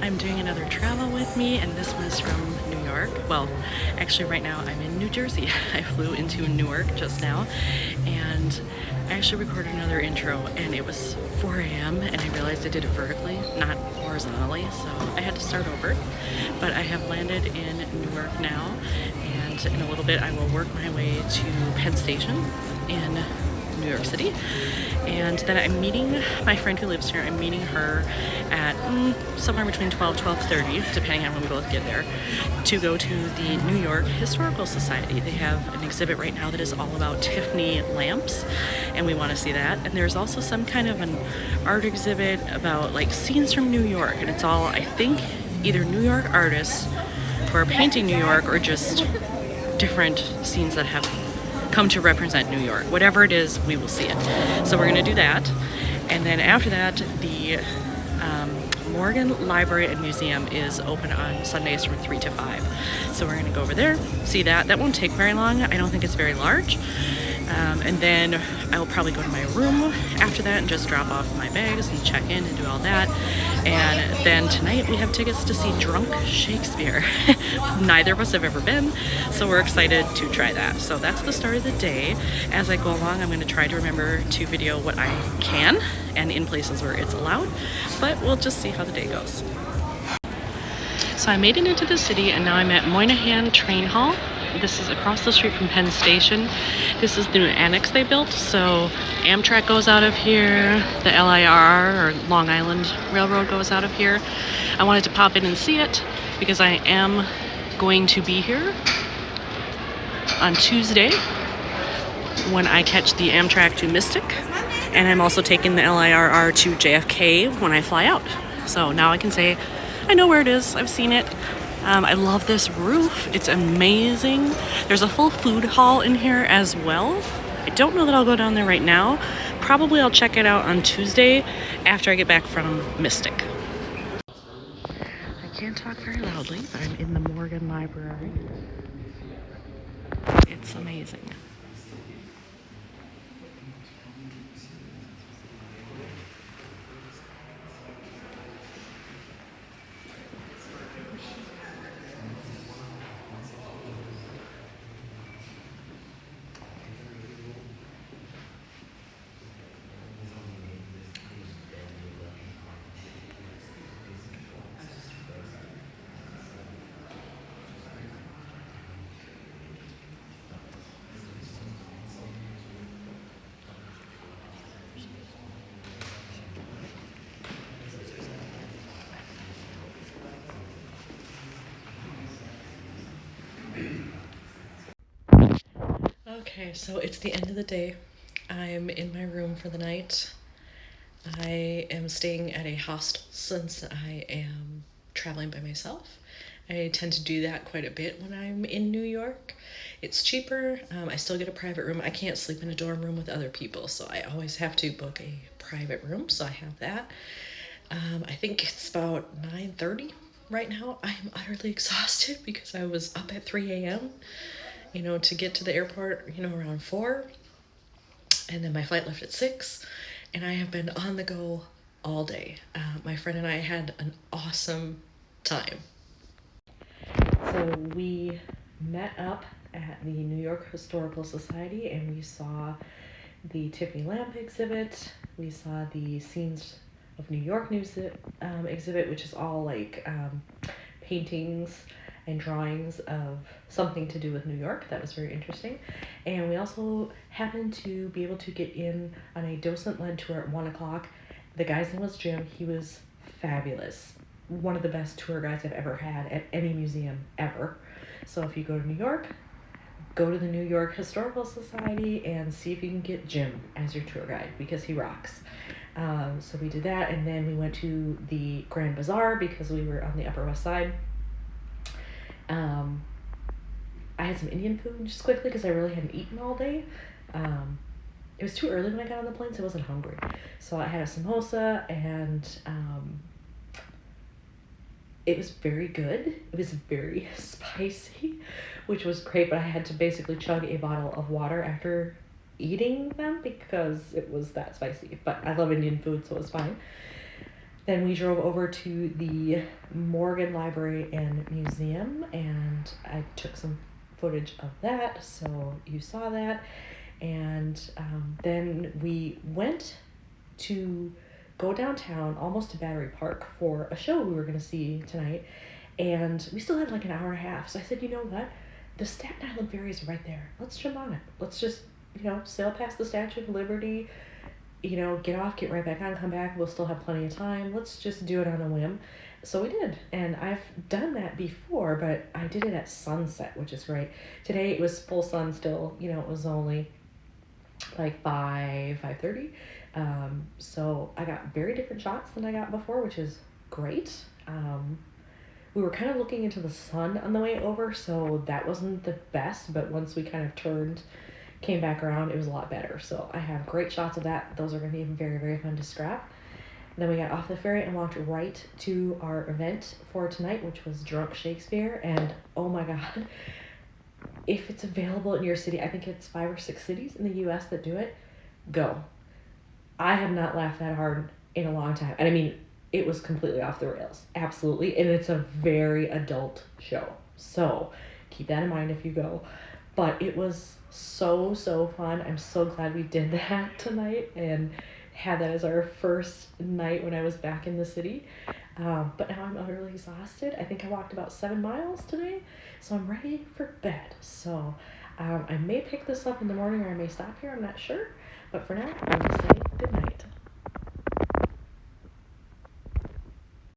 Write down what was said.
I'm doing another travel with me, and this one's from New York. Well, actually right now I'm in New Jersey. I flew into Newark just now, and I actually recorded another intro, and it was 4 a.m. and I realized I did it vertically, not horizontally, so I had to start over. But I have landed in Newark now, and in a little bit I will work my way to Penn Station in New York City, and then I'm meeting my friend who lives here. I'm meeting her at somewhere between 12:30, depending on when we both get there, to go to the New York Historical Society. They have an exhibit right now that is all about Tiffany lamps, and we want to see that. And there's also some kind of an art exhibit about like scenes from New York, and it's all, I think, either New York artists who are painting New York or just different scenes that have come to represent New York. Whatever it is, we will see it. So we're gonna do that. And then after that, the Morgan Library and Museum is open on Sundays from 3 to 5. So we're gonna go over there, see that. That won't take very long. I don't think it's very large. And then I will probably go to my room after that and just drop off my bags and check in and do all that. And then tonight we have tickets to see Drunk Shakespeare. Neither of us have ever been, so we're excited to try that. So that's the start of the day. As I go along, I'm going to try to remember to video what I can and in places where it's allowed, but we'll just see how the day goes. So I made it into the city, and now I'm at Moynihan Train Hall. This is across the street from Penn Station. This is the new annex they built, so Amtrak goes out of here, the LIR, or Long Island Railroad, goes out of here. I wanted to pop in and see it because I am going to be here on Tuesday when I catch the Amtrak to Mystic, and I'm also taking the LIRR to JFK when I fly out. So now I can say I know where it is, I've seen it. I love this roof, it's amazing. There's a full food hall in here as well. I don't know that I'll go down there right now. Probably I'll check it out on Tuesday after I get back from Mystic. I can't talk very loudly, but I'm in the Morgan Library. It's amazing. Okay, so it's the end of the day. I'm in my room for the night. I am staying at a hostel since I am traveling by myself. I tend to do that quite a bit when I'm in New York. It's cheaper. I still get a private room. I can't sleep in a dorm room with other people, so I always have to book a private room, so I have that. I think it's about 9:30 right now. I'm utterly exhausted because I was up at 3 a.m. To get to the airport, around 4. And then my flight left at 6. And I have been on the go all day. My friend and I had an awesome time. So we met up at the New York Historical Society, and we saw the Tiffany lamp exhibit. We saw the Scenes of New York exhibit, which is all like paintings and drawings of something to do with New York. That was very interesting. And we also happened to be able to get in on a docent-led tour at 1 o'clock. The guy's name was Jim. He was fabulous. One of the best tour guides I've ever had at any museum ever. So if you go to New York, go to the New York Historical Society and see if you can get Jim as your tour guide, because he rocks. So we did that, and then we went to the Grand Bazaar because we were on the Upper West Side. I had some Indian food just quickly because I really hadn't eaten all day. It was too early when I got on the plane, so I wasn't hungry. So I had a samosa, and it was very good. It was very spicy, which was great, but I had to basically chug a bottle of water after eating them because it was that spicy. But I love Indian food, so it was fine. Then we drove over to the Morgan Library and Museum, and I took some footage of that, so you saw that. And then we went to go downtown, almost to Battery Park, for a show we were going to see tonight. And we still had like an hour and a half, so I said, you know what? The Staten Island Ferry is right there. Let's jump on it. Let's just, sail past the Statue of Liberty, get off, get right back on, come back. We'll still have plenty of time. Let's just do it on a whim. So we did. And I've done that before, but I did it at sunset, which is great. Today it was full sun still. It was only like 5:30. So I got very different shots than I got before, which is great. We were kind of looking into the sun on the way over, so that wasn't the best, but once we kind of came back around, it was a lot better. So I have great shots of that. Those are going to be very, very fun to scrap. Then we got off the ferry and walked right to our event for tonight, which was Drunk Shakespeare. And oh my God, if it's available in your city, I think it's 5 or 6 cities in the US that do it, go. I have not laughed that hard in a long time. And I mean, it was completely off the rails. Absolutely. And it's a very adult show. So keep that in mind if you go. But it was so, so fun. I'm so glad we did that tonight and had that as our first night when I was back in the city. But now I'm utterly exhausted. I think I walked about 7 miles today, so I'm ready for bed. So I may pick this up in the morning or I may stop here. I'm not sure. But for now, I'm going to say